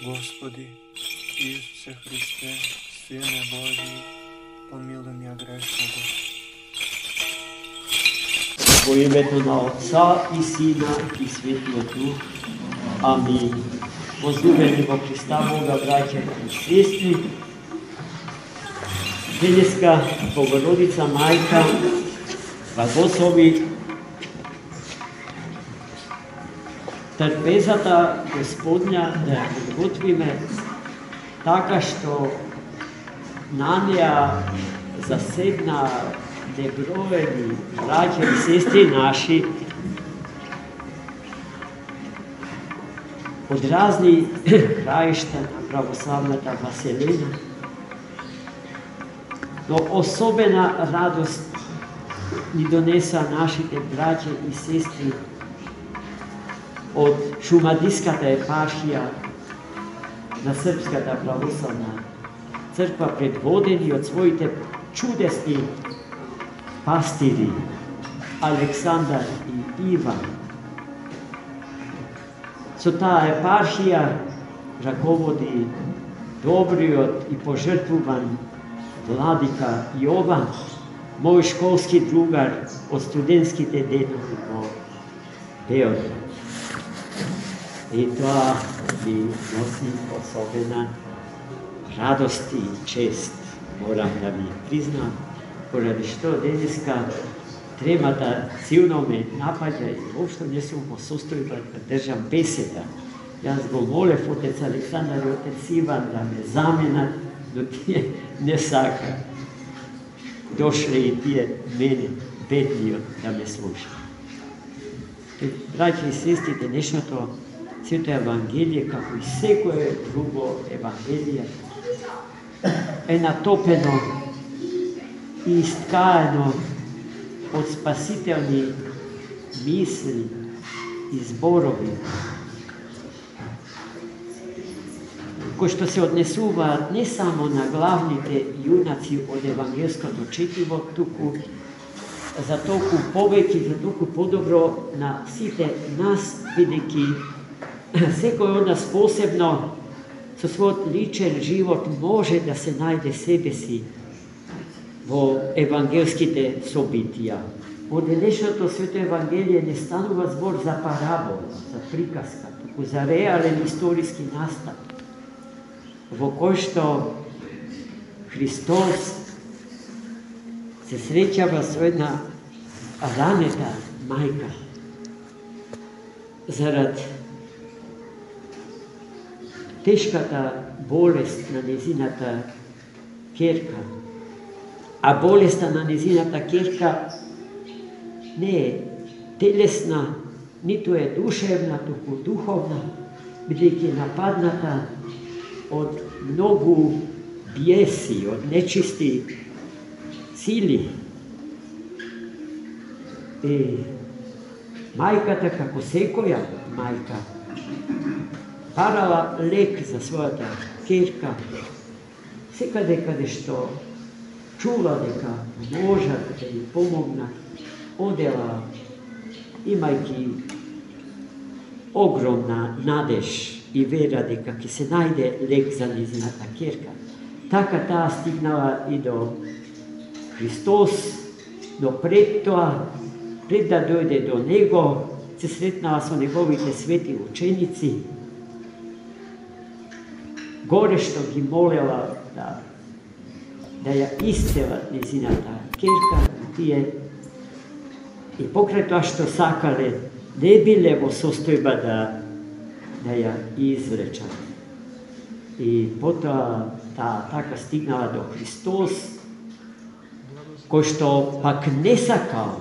Господи, Исусе Христе, Сине Божий, помилуй меня грешного. Во името на Отца и Сина и Светиот Дух. Амин. Возлюбени во Христа Бога, браќа и сестри, денеска Богородица Мајка благослови трпезата Господня да ја подготвиме така што на неа заседна неброени браќа и сестри наши од разни краишта на православната Васелина, но особена радост ни донеса нашите браќа и сестри од Шумадиската епархија на Српската православна црква, предводени од своите чудесни пастири Александар и Иван. Со таа епархија раководи добриот и пожртвуван владика Јован, мој школски другар од студентските денови во Београд. И тоа ми носи особена радост и чест, морам да ви признам, поради што денеска тремата силно ме напаѓа и воопшто не сум во состојба да држам беседа. Јас го молев отец Александар и отец Иван да ме заменат, но тие не сака. Дошле и тие мене, бедниот, да ме слушат. Браќи и сестри, денешното Свето Евангелие, како и секое друго Евангелие, е натопено и искаено од спасителни мисли и зборови, кои што се однесуваат не само на главните јунаци од евангелското четиво, туку за толку повеќе, за толку подобро на сите нас, бидејќи секој од нас посебно со својот личен живот може да се најде себе си во евангелските собитија. Во денешното Свето Евангелие не станува збор за парабола, за приказка, туку за реален историски настап, во кој што Христос се среќава со една ранета мајка зарад тешката болест на незината ќерка. А болеста на незината ќерка не е телесна, ниту е душевна, туку духовна, бидејќи нападната од многу биеси, од нечисти сили. И мајката, како секоја мајка, барала лек за својата ќерка, секаде каде што чула дека можат да ја помогнат, одела, имајќи огромна надеж и вера дека ќе се најде лек за незината ќерка. Така таа стигнала и до Христос, но пред тоа, пред да дојде до Него, се сретнала со Неговите свети ученици, горешто ги молела да ја исцелат незината ќерка, тие и покрај тоа што сакале, не биле во состојба да ја извлечат. И потоа таа така стигнала до Христос, кој што пак не сакал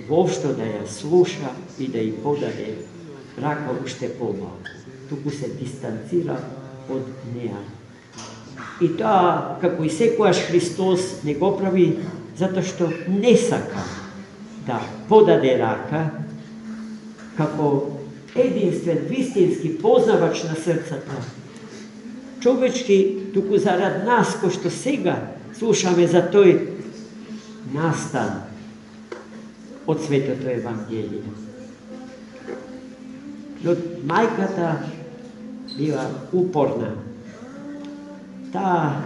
воопшто да ја слуша и да ја подаде рака уште помалку, туку се дистанцира од неа. И тоа, како и секојаш Христос, не го прави затоа што не сака да подаде рака, како единствен, вистински познавач на срцата. Човечки, туку зарад нас, кој што сега слушаме за тој настан од Светото Евангелие. Но мајката била упорна. Таа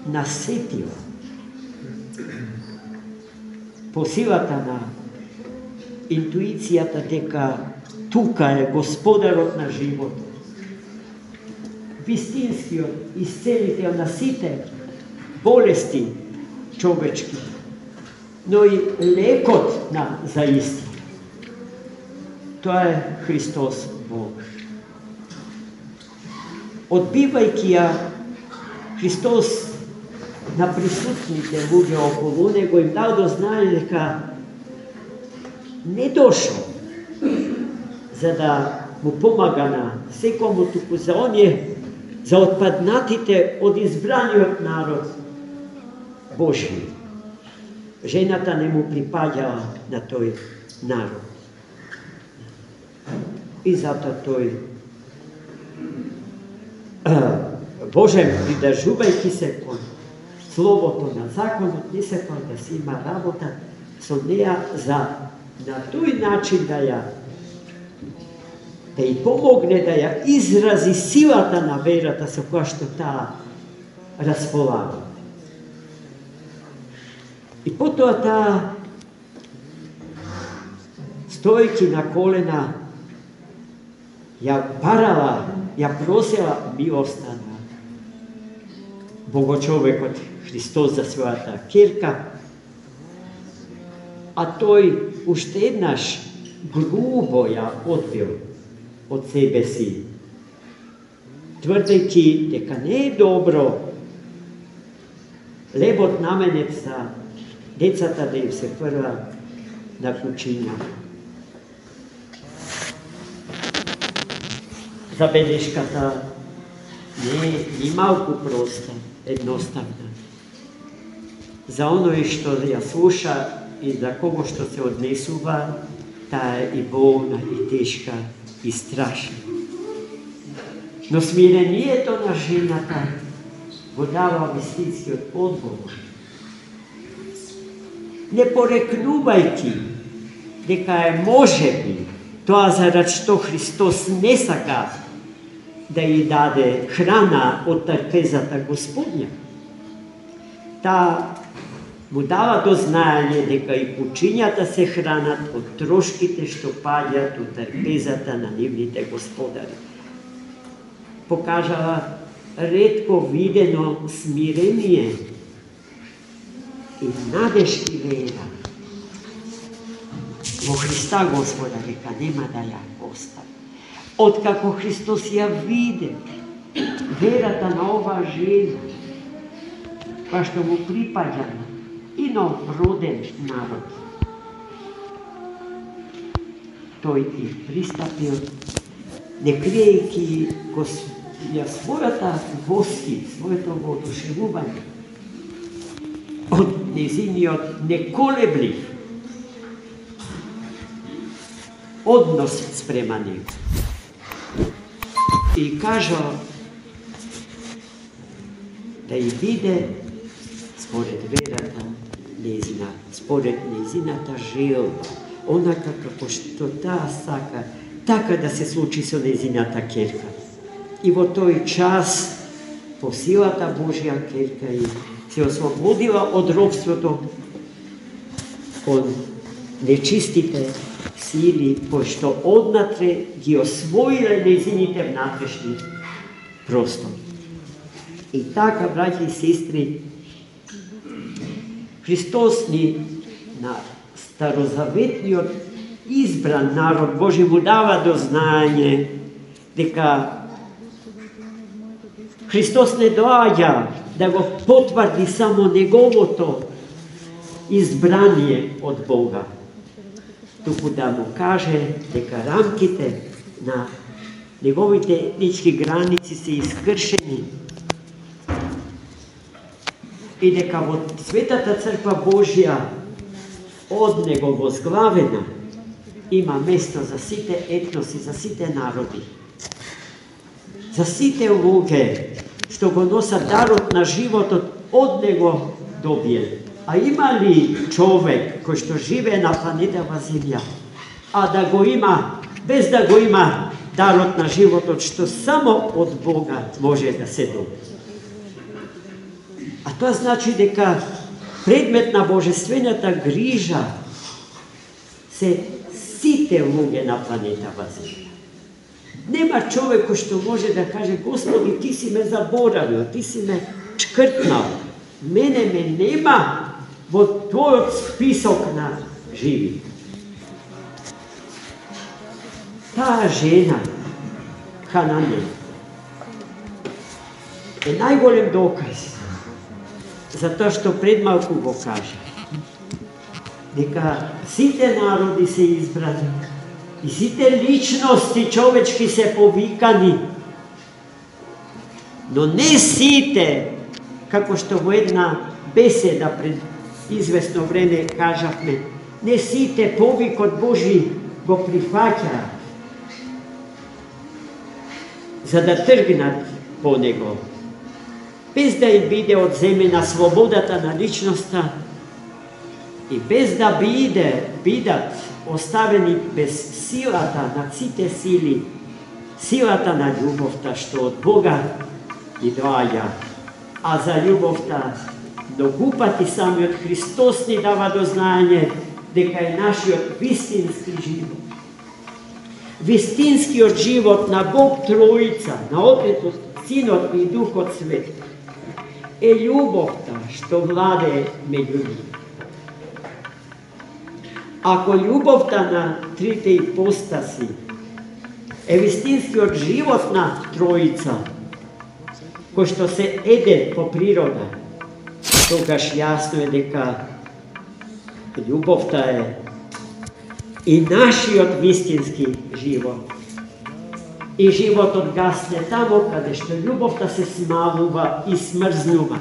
насетила по силата на интуицијата дека тука е Господарот на животот, вистинскиот исцелител на сите болести човечки, но и лекот на заистина. Тоа е Христос Бог. Одбивајќи ја, Христос на присутните луѓе околу него им дал до знаење дека не дошол за да му помага на секому, туку за оние, за отпаднатите од избраниот народ Божи. Жената не му припаѓала на тој народ. И затоа тој Божем, придржувајќи се кон словото на законот, не сакал да си има работа со неја за на тој начин да ја помогне да ја изрази силата на верата со која што таа располага. И потоа таа, стојќи на колена, ја барала, ја просела милоста на Богочовекот Христос за својата ќерка, а тој уште еднаш грубо ја одбил од себе си, тврдејќи дека не е добро лебот наменет за децата да им се фрла на кучиња. Забелешката не е ни малку проста, едноставна. За оној што ја слуша и за кого што се однесува, таа е и болна, и тешка, и страшна. Но смирението на жената го дава вистинскиот одговор. Не порекнувајќи дека е можеби тоа зарад што Христос не сака да ја даде храна од трпезата Господња. Таа му дава до знаење дека и кучињата се хранат од трошките што паѓаат од трпезата на нивните господари. Покажала ретко видено смирение и надежки вера во Христа Господа, дека нема да ја остави. Откако Христос ја виде верата на оваа жена, која што му припаѓа и на роден народ, тој и пристапил, не криејќи ја својата воски, своето воодушевување од незиниот неколеблив однос спрема него. И кажа да ја биде според верата незина, според незината желба, онака како што таа сака, така да се случи со незината ќерка. И во тој час, по силата Божја, ќерка и се ослободила од робството од нечистите сили, кои што однатре ги освоиле незините внатрешни простори. И така, браќи и сестри, Христос ни на старозаветниот избран народ Божи му дава до знаење дека Христос не доаѓа да го потврди само неговото избрание од Бога, туку да му каже дека рамките на неговите етнички граници се искршени и дека во Светата Црква Божја од него возглавена има место за сите етноси, за сите народи, за сите луѓе што го носат дарот на животот од него добиен. А има ли човек кој што живее на планетава Земја, а да го има, без да го има дарот на животот што само од Бога може да се добие. А тоа значи дека предмет на божествената грижа се сите луѓе на планетава Земја. Нема човек кој што може да каже: Господи, ти си ме заборавил, ти си ме чкртнал. Мене ме нема во твојот список на живи. Таа жена, Хананија, е најголем доказ за тоа што пред малку го кажа. Дека сите народи се избрани и сите личности човечки се повикани, но не сите, како што во една беседа пред известно време кажавме, не сите повикот Божи го прифаќаат, за да тргнат по него, без да им биде одземена свободата на личноста и без да бидат оставени без силата на сите сили, силата на љубовта што од Бога ги доаѓа. А за љубовта многу пати самиот Христос ни дава до знаење дека е нашиот вистински живот. Вистинскиот живот на Бог Троица, на Отецот, Синот и Духот Свет е љубовта што владее меѓу нив. Ако љубовта на трите ипостаси е вистинскиот живот на Троица, кој што се еден по природа, тогаш јасно е дека љубовта е и нашиот вистински живот. И животот гасне тамо каде што љубовта се смалува и смрзнува,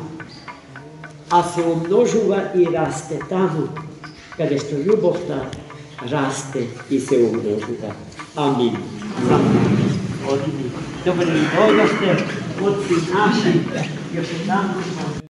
а се умножува и расте тамо каде што љубовта расте и се умножува. Амин. Добре ни дојдовте, отци наши, још еднаш